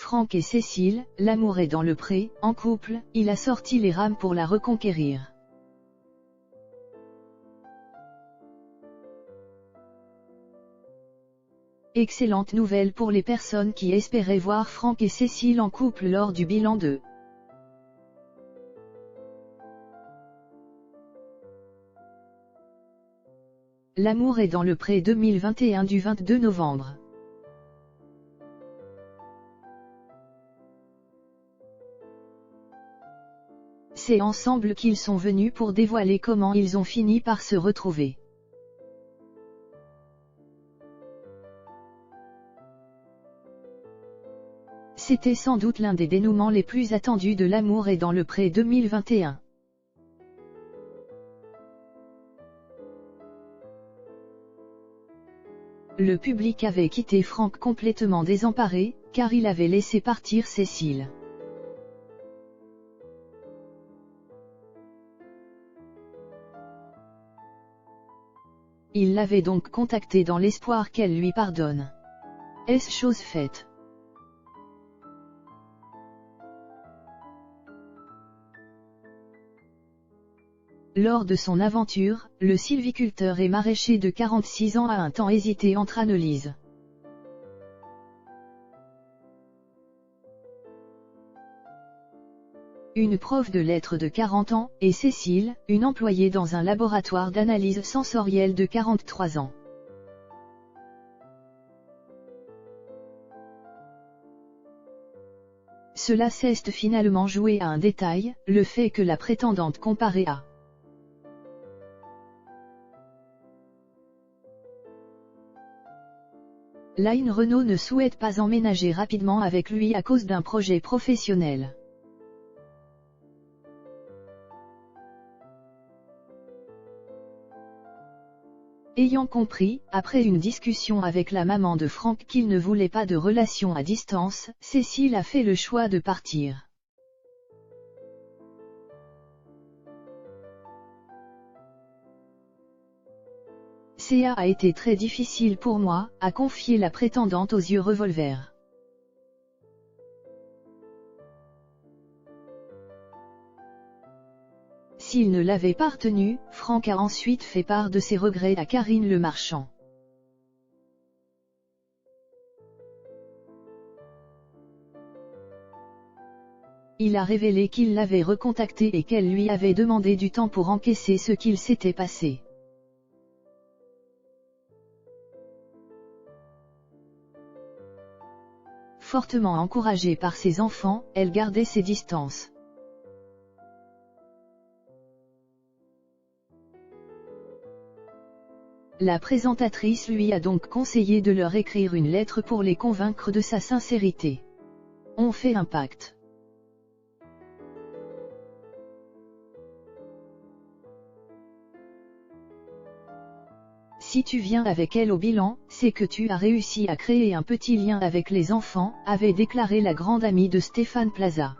Franck et Cécile, l'amour est dans le pré, en couple, il a sorti les rames pour la reconquérir. Excellente nouvelle pour les personnes qui espéraient voir Franck et Cécile en couple lors du bilan 2. L'amour est dans le pré 2021 du 22 novembre. C'est ensemble qu'ils sont venus pour dévoiler comment ils ont fini par se retrouver. C'était sans doute l'un des dénouements les plus attendus de l'amour est dans le pré 2021. Le public avait quitté Franck complètement désemparé, car il avait laissé partir Cécile. Il l'avait donc contactée dans l'espoir qu'elle lui pardonne. Est-ce chose faite? Lors de son aventure, le sylviculteur et maraîcher de 46 ans a un temps hésité entre analyses. Une prof de lettres de 40 ans, et Cécile, une employée dans un laboratoire d'analyse sensorielle de 43 ans. Cela s'est finalement joué à un détail, le fait que la prétendante comparée à Line Renault ne souhaite pas emménager rapidement avec lui à cause d'un projet professionnel. Ayant compris, après une discussion avec la maman de Franck qu'il ne voulait pas de relation à distance, Cécile a fait le choix de partir. Ça a été très difficile pour moi, a confié la prétendante aux yeux revolver. S'il ne l'avait pas retenu, Franck a ensuite fait part de ses regrets à Karine Le Marchand. Il a révélé qu'il l'avait recontactée et qu'elle lui avait demandé du temps pour encaisser ce qu'il s'était passé. Fortement encouragée par ses enfants, elle gardait ses distances. La présentatrice lui a donc conseillé de leur écrire une lettre pour les convaincre de sa sincérité. On fait un pacte. Si tu viens avec elle au bilan, c'est que tu as réussi à créer un petit lien avec les enfants, avait déclaré la grande amie de Stéphane Plaza.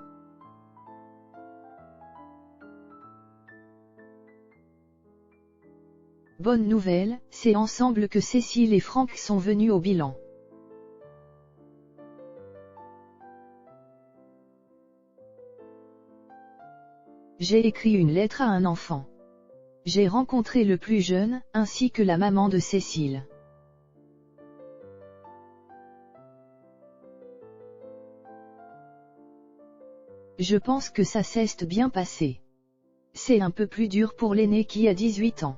Bonne nouvelle, c'est ensemble que Cécile et Franck sont venus au bilan. J'ai écrit une lettre à un enfant. J'ai rencontré le plus jeune, ainsi que la maman de Cécile. Je pense que ça s'est bien passé. C'est un peu plus dur pour l'aîné qui a 18 ans.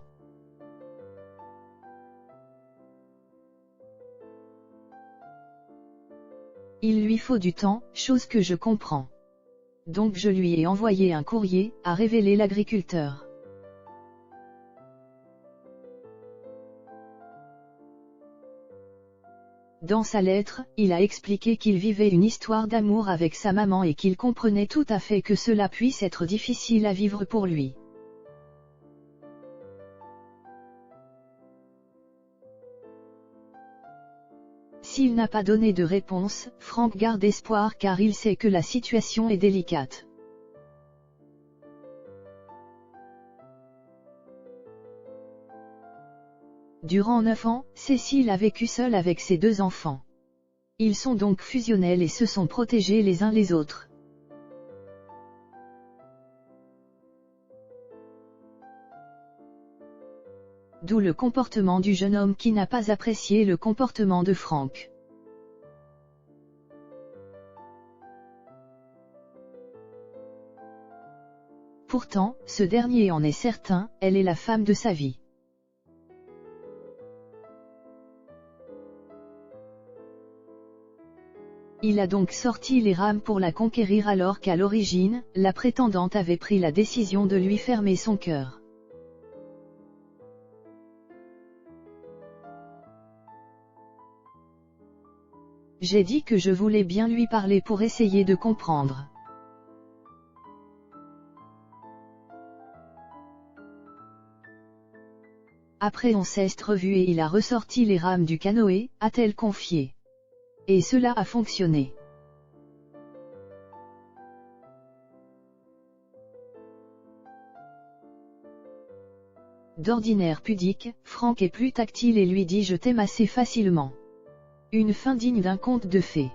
Il lui faut du temps, chose que je comprends. Donc je lui ai envoyé un courrier, a révélé l'agriculteur. Dans sa lettre, il a expliqué qu'il vivait une histoire d'amour avec sa maman et qu'il comprenait tout à fait que cela puisse être difficile à vivre pour lui. S'il n'a pas donné de réponse, Franck garde espoir car il sait que la situation est délicate. Durant 9 ans, Cécile a vécu seule avec ses 2 enfants. Ils sont donc fusionnels et se sont protégés les uns les autres. D'où le comportement du jeune homme qui n'a pas apprécié le comportement de Frank. Pourtant, ce dernier en est certain, elle est la femme de sa vie. Il a donc sorti les rames pour la conquérir alors qu'à l'origine, la prétendante avait pris la décision de lui fermer son cœur. J'ai dit que je voulais bien lui parler pour essayer de comprendre. Après on s'est revu et il a ressorti les rames du canoë, a-t-elle confié. Et cela a fonctionné. D'ordinaire pudique, Frank est plus tactile et lui dit je t'aime assez facilement. Une fin digne d'un conte de fées.